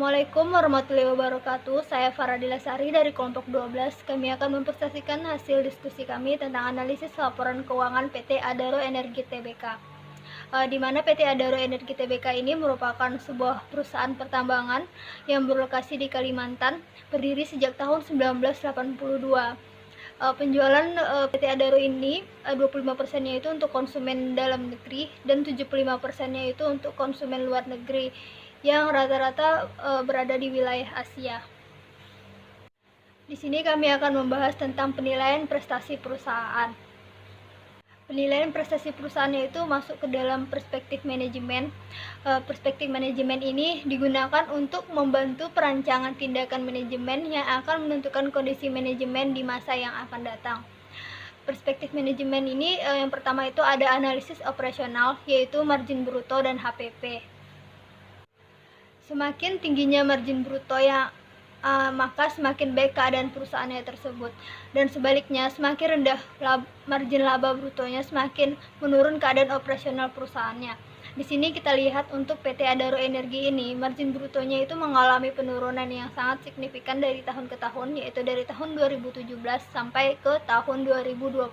Assalamualaikum warahmatullahi wabarakatuh. Saya Faradila Sari dari kelompok 12. Kami akan mempresentasikan hasil diskusi kami tentang analisis laporan keuangan PT Adaro Energi Tbk. Di mana PT Adaro Energi Tbk ini merupakan sebuah perusahaan pertambangan yang berlokasi di Kalimantan, berdiri sejak tahun 1982. Penjualan PT Adaro ini 25%-nya itu untuk konsumen dalam negeri dan 75%-nya itu untuk konsumen luar negeri yang rata-rata berada di wilayah Asia. Di sini kami akan membahas tentang penilaian prestasi perusahaan. Penilaian prestasi perusahaannya itu masuk ke dalam perspektif manajemen. Perspektif manajemen ini digunakan untuk membantu perancangan tindakan manajemen yang akan menentukan kondisi manajemen di masa yang akan datang. Perspektif manajemen ini yang pertama itu ada analisis operasional, yaitu margin bruto dan HPP. Semakin tingginya margin bruto maka semakin baik keadaan perusahaannya tersebut, dan sebaliknya semakin rendah margin laba brutonya, semakin menurun keadaan operasional perusahaannya. Di sini kita lihat untuk PT Adaro Energi ini margin brutonya itu mengalami penurunan yang sangat signifikan dari tahun ke tahun, yaitu dari tahun 2017 sampai ke tahun 2020.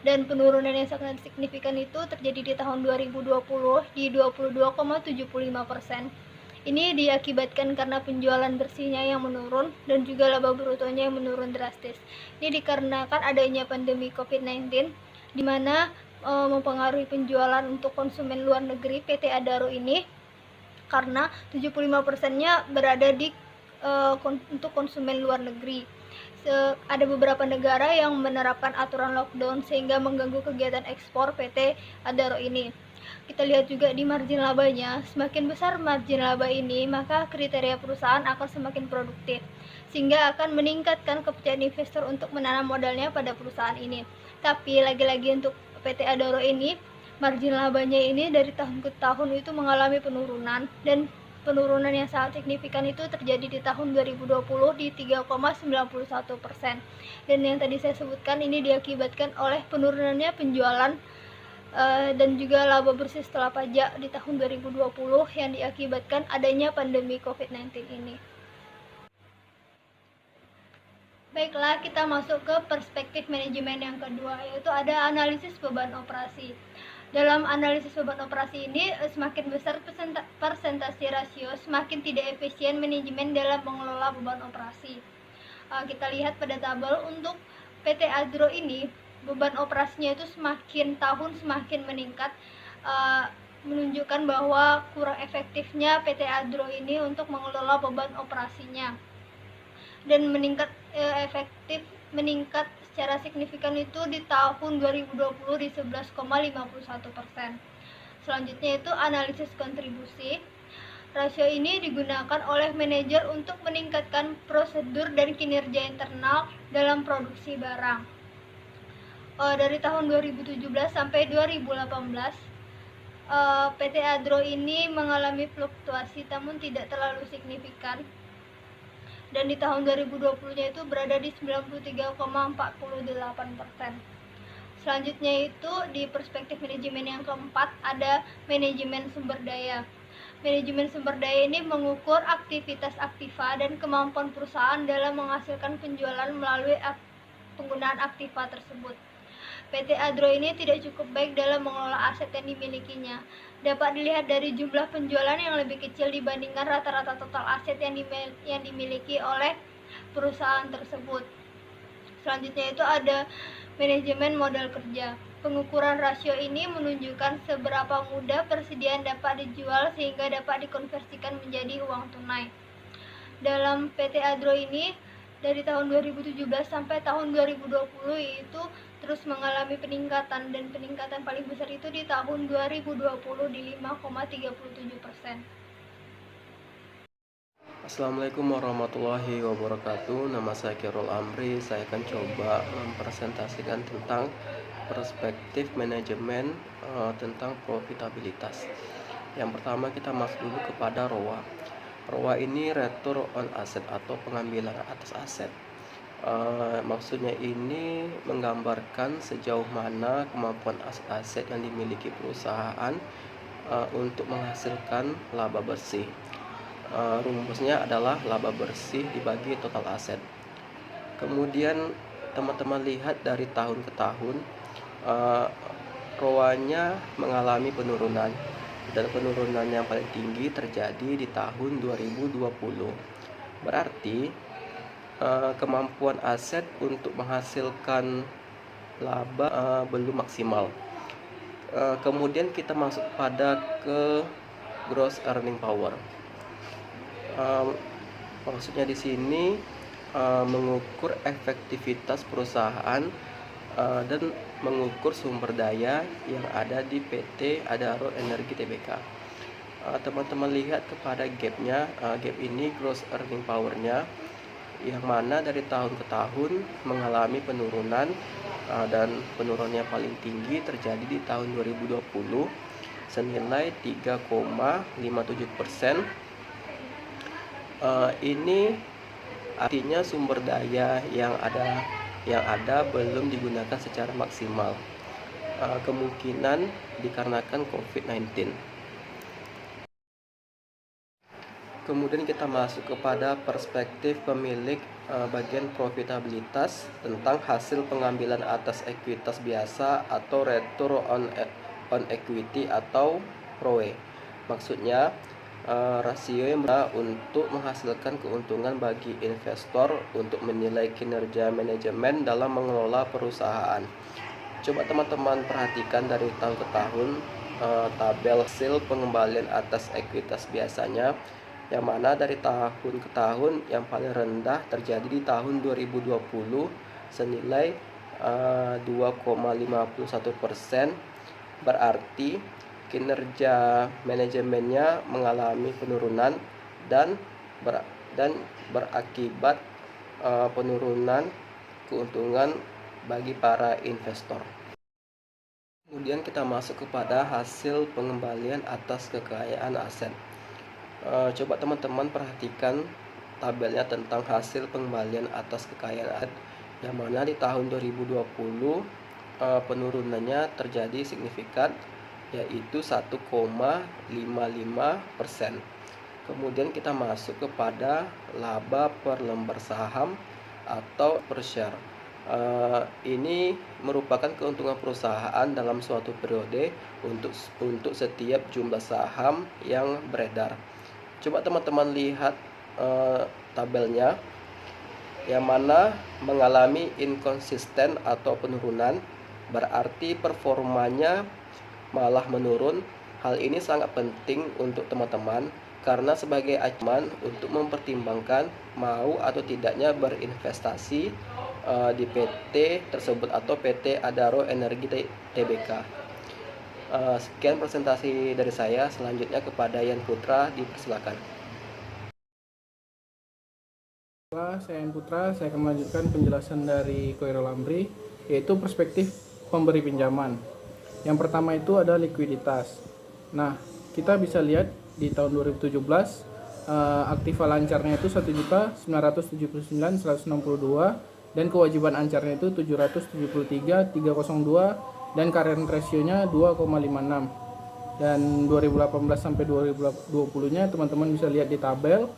Dan penurunan yang sangat signifikan itu terjadi di tahun 2020 di 22,75%. Ini diakibatkan karena penjualan bersihnya yang menurun dan juga laba brutonya yang menurun drastis. Ini dikarenakan adanya pandemi COVID-19, di mana mempengaruhi penjualan untuk konsumen luar negeri PT Adaro ini, karena 75%-nya berada untuk konsumen luar negeri. Ada beberapa negara yang menerapkan aturan lockdown sehingga mengganggu kegiatan ekspor PT Adaro ini. Kita lihat juga di margin labanya, semakin besar margin laba ini, maka kriteria perusahaan akan semakin produktif, sehingga akan meningkatkan kepercayaan investor untuk menanam modalnya pada perusahaan ini. Tapi lagi-lagi untuk PT Adaro ini, margin labanya ini dari tahun ke tahun itu mengalami penurunan, dan penurunan yang sangat signifikan itu terjadi di tahun 2020 di 3,91%. Dan yang tadi saya sebutkan ini diakibatkan oleh penurunannya penjualan dan juga laba bersih setelah pajak di tahun 2020 yang diakibatkan adanya pandemi COVID-19 ini. Baiklah, kita masuk ke perspektif manajemen yang kedua, yaitu ada analisis beban operasi. Dalam analisis beban operasi ini, semakin besar persentase rasio, semakin tidak efisien manajemen dalam mengelola beban operasi. Kita lihat pada tabel untuk PT Adro ini, beban operasinya itu semakin tahun semakin meningkat, menunjukkan bahwa kurang efektifnya PT Adro ini untuk mengelola beban operasinya, dan meningkat secara signifikan itu di tahun 2020 di 11,51%. Selanjutnya itu analisis kontribusi. Rasio ini digunakan oleh manajer untuk meningkatkan prosedur dan kinerja internal dalam produksi barang. Dari tahun 2017 sampai 2018, PT Adro ini mengalami fluktuasi namun tidak terlalu signifikan, dan di tahun 2020-nya itu berada di 93,48%. Selanjutnya itu di perspektif manajemen yang keempat ada manajemen sumber daya. Manajemen sumber daya ini mengukur aktivitas aktiva dan kemampuan perusahaan dalam menghasilkan penjualan melalui penggunaan aktiva tersebut. PT Adro ini tidak cukup baik dalam mengelola aset yang dimilikinya. Dapat dilihat dari jumlah penjualan yang lebih kecil dibandingkan rata-rata total aset yang dimiliki oleh perusahaan tersebut. Selanjutnya itu ada manajemen modal kerja. Pengukuran rasio ini menunjukkan seberapa mudah persediaan dapat dijual sehingga dapat dikonversikan menjadi uang tunai. Dalam PT Adro ini, dari tahun 2017 sampai tahun 2020 itu terus mengalami peningkatan, dan peningkatan paling besar itu di tahun 2020 di 5,37%. Assalamualaikum warahmatullahi wabarakatuh. Nama saya Khairul Amri. Saya akan coba mempresentasikan tentang perspektif manajemen tentang profitabilitas. Yang pertama kita masuk dulu kepada ROA. ROA ini return on asset atau pengambilan atas aset. Maksudnya ini menggambarkan sejauh mana kemampuan aset-aset yang dimiliki perusahaan untuk menghasilkan laba bersih. Rumusnya adalah laba bersih dibagi total aset. Kemudian teman-teman lihat dari tahun ke tahun, ROA-nya mengalami penurunan, dan penurunan yang paling tinggi terjadi di tahun 2020. Berarti kemampuan aset untuk menghasilkan laba belum maksimal. Kemudian kita masuk pada ke gross earning power. Maksudnya di sini mengukur efektivitas perusahaan dan mengukur sumber daya yang ada di PT Adaro Energi Tbk. Teman-teman lihat kepada gapnya, gap ini gross earning power-nya, yang mana dari tahun ke tahun mengalami penurunan, dan penurunan yang paling tinggi terjadi di tahun 2020 senilai 3,57%. Ini artinya sumber daya yang ada belum digunakan secara maksimal. Kemungkinan dikarenakan COVID-19. Kemudian kita masuk kepada perspektif pemilik bagian profitabilitas tentang hasil pengambilan atas ekuitas biasa atau return on equity atau ROE. Maksudnya rasio yang untuk menghasilkan keuntungan bagi investor untuk menilai kinerja manajemen dalam mengelola perusahaan. Coba teman-teman perhatikan dari tahun ke tahun tabel hasil pengembalian atas ekuitas biasanya, yang mana dari tahun ke tahun yang paling rendah terjadi di tahun 2020 senilai 2,51%. Berarti kinerja manajemennya mengalami penurunan dan berakibat penurunan keuntungan bagi para investor. Kemudian kita masuk kepada hasil pengembalian atas kekayaan aset. Coba teman-teman perhatikan tabelnya tentang hasil pengembalian atas kekayaan aset, yang mana di tahun 2020 penurunannya terjadi signifikan, yaitu 1,55%. Kemudian kita masuk kepada laba per lembar saham atau per share. Ini merupakan keuntungan perusahaan dalam suatu periode untuk setiap jumlah saham yang beredar. Coba teman-teman lihat tabelnya, yang mana mengalami inkonsisten atau penurunan, berarti performanya malah menurun. Hal ini sangat penting untuk teman-teman karena sebagai acuan untuk mempertimbangkan mau atau tidaknya berinvestasi di PT tersebut atau PT Adaro Energi Tbk. Sekian presentasi dari saya. Selanjutnya kepada Yan Putra, dipersilakan. Saya Yan Putra, saya akan melanjutkan penjelasan dari Khairul Amri, yaitu perspektif pemberi pinjaman. Yang pertama itu ada likuiditas. Nah, kita bisa lihat di tahun 2017 aktiva lancarnya itu 1.979.162 dan kewajiban ancarnya itu 773.302 dan current ratio-nya 2,56. Dan 2018 sampai 2020-nya teman-teman bisa lihat di tabel.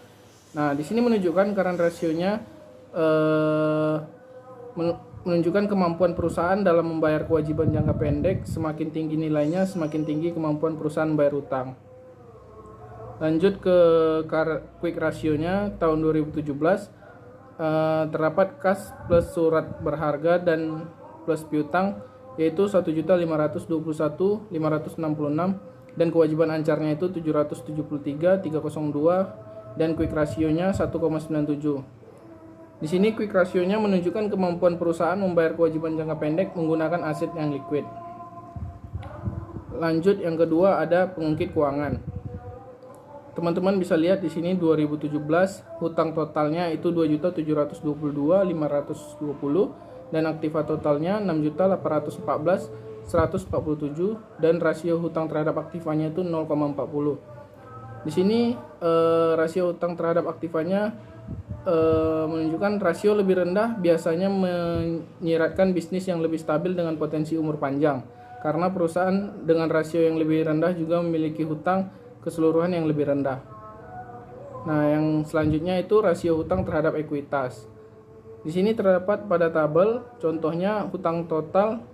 Nah, di sini menunjukkan current ratio-nya menunjukkan kemampuan perusahaan dalam membayar kewajiban jangka pendek. Semakin tinggi nilainya, semakin tinggi kemampuan perusahaan membayar utang. Lanjut ke quick ratio-nya tahun 2017, terdapat kas plus surat berharga dan plus piutang yaitu 1.521.566 dan kewajiban ancarnya itu 773.302 dan quick ratio-nya 1,97. Di sini quick ratio-nya menunjukkan kemampuan perusahaan membayar kewajiban jangka pendek menggunakan aset yang liquid. Lanjut yang kedua ada pengungkit keuangan. Teman-teman bisa lihat di sini 2017 hutang totalnya itu 2.722.520 dan aktiva totalnya 6.814.147 dan rasio hutang terhadap aktivanya itu 0,40. Di sini rasio hutang terhadap aktivanya menunjukkan rasio lebih rendah biasanya menyiratkan bisnis yang lebih stabil dengan potensi umur panjang, karena perusahaan dengan rasio yang lebih rendah juga memiliki hutang keseluruhan yang lebih rendah. Nah, yang selanjutnya itu rasio hutang terhadap ekuitas. Di sini terdapat pada tabel, contohnya hutang total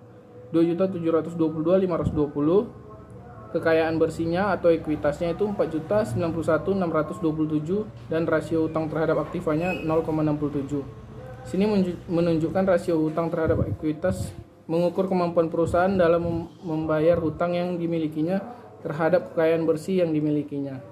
2.722.520, kekayaan bersihnya atau ekuitasnya itu 4.091.627 dan rasio hutang terhadap aktifanya 0,67. Sini menunjukkan rasio hutang terhadap ekuitas mengukur kemampuan perusahaan dalam membayar hutang yang dimilikinya terhadap kekayaan bersih yang dimilikinya.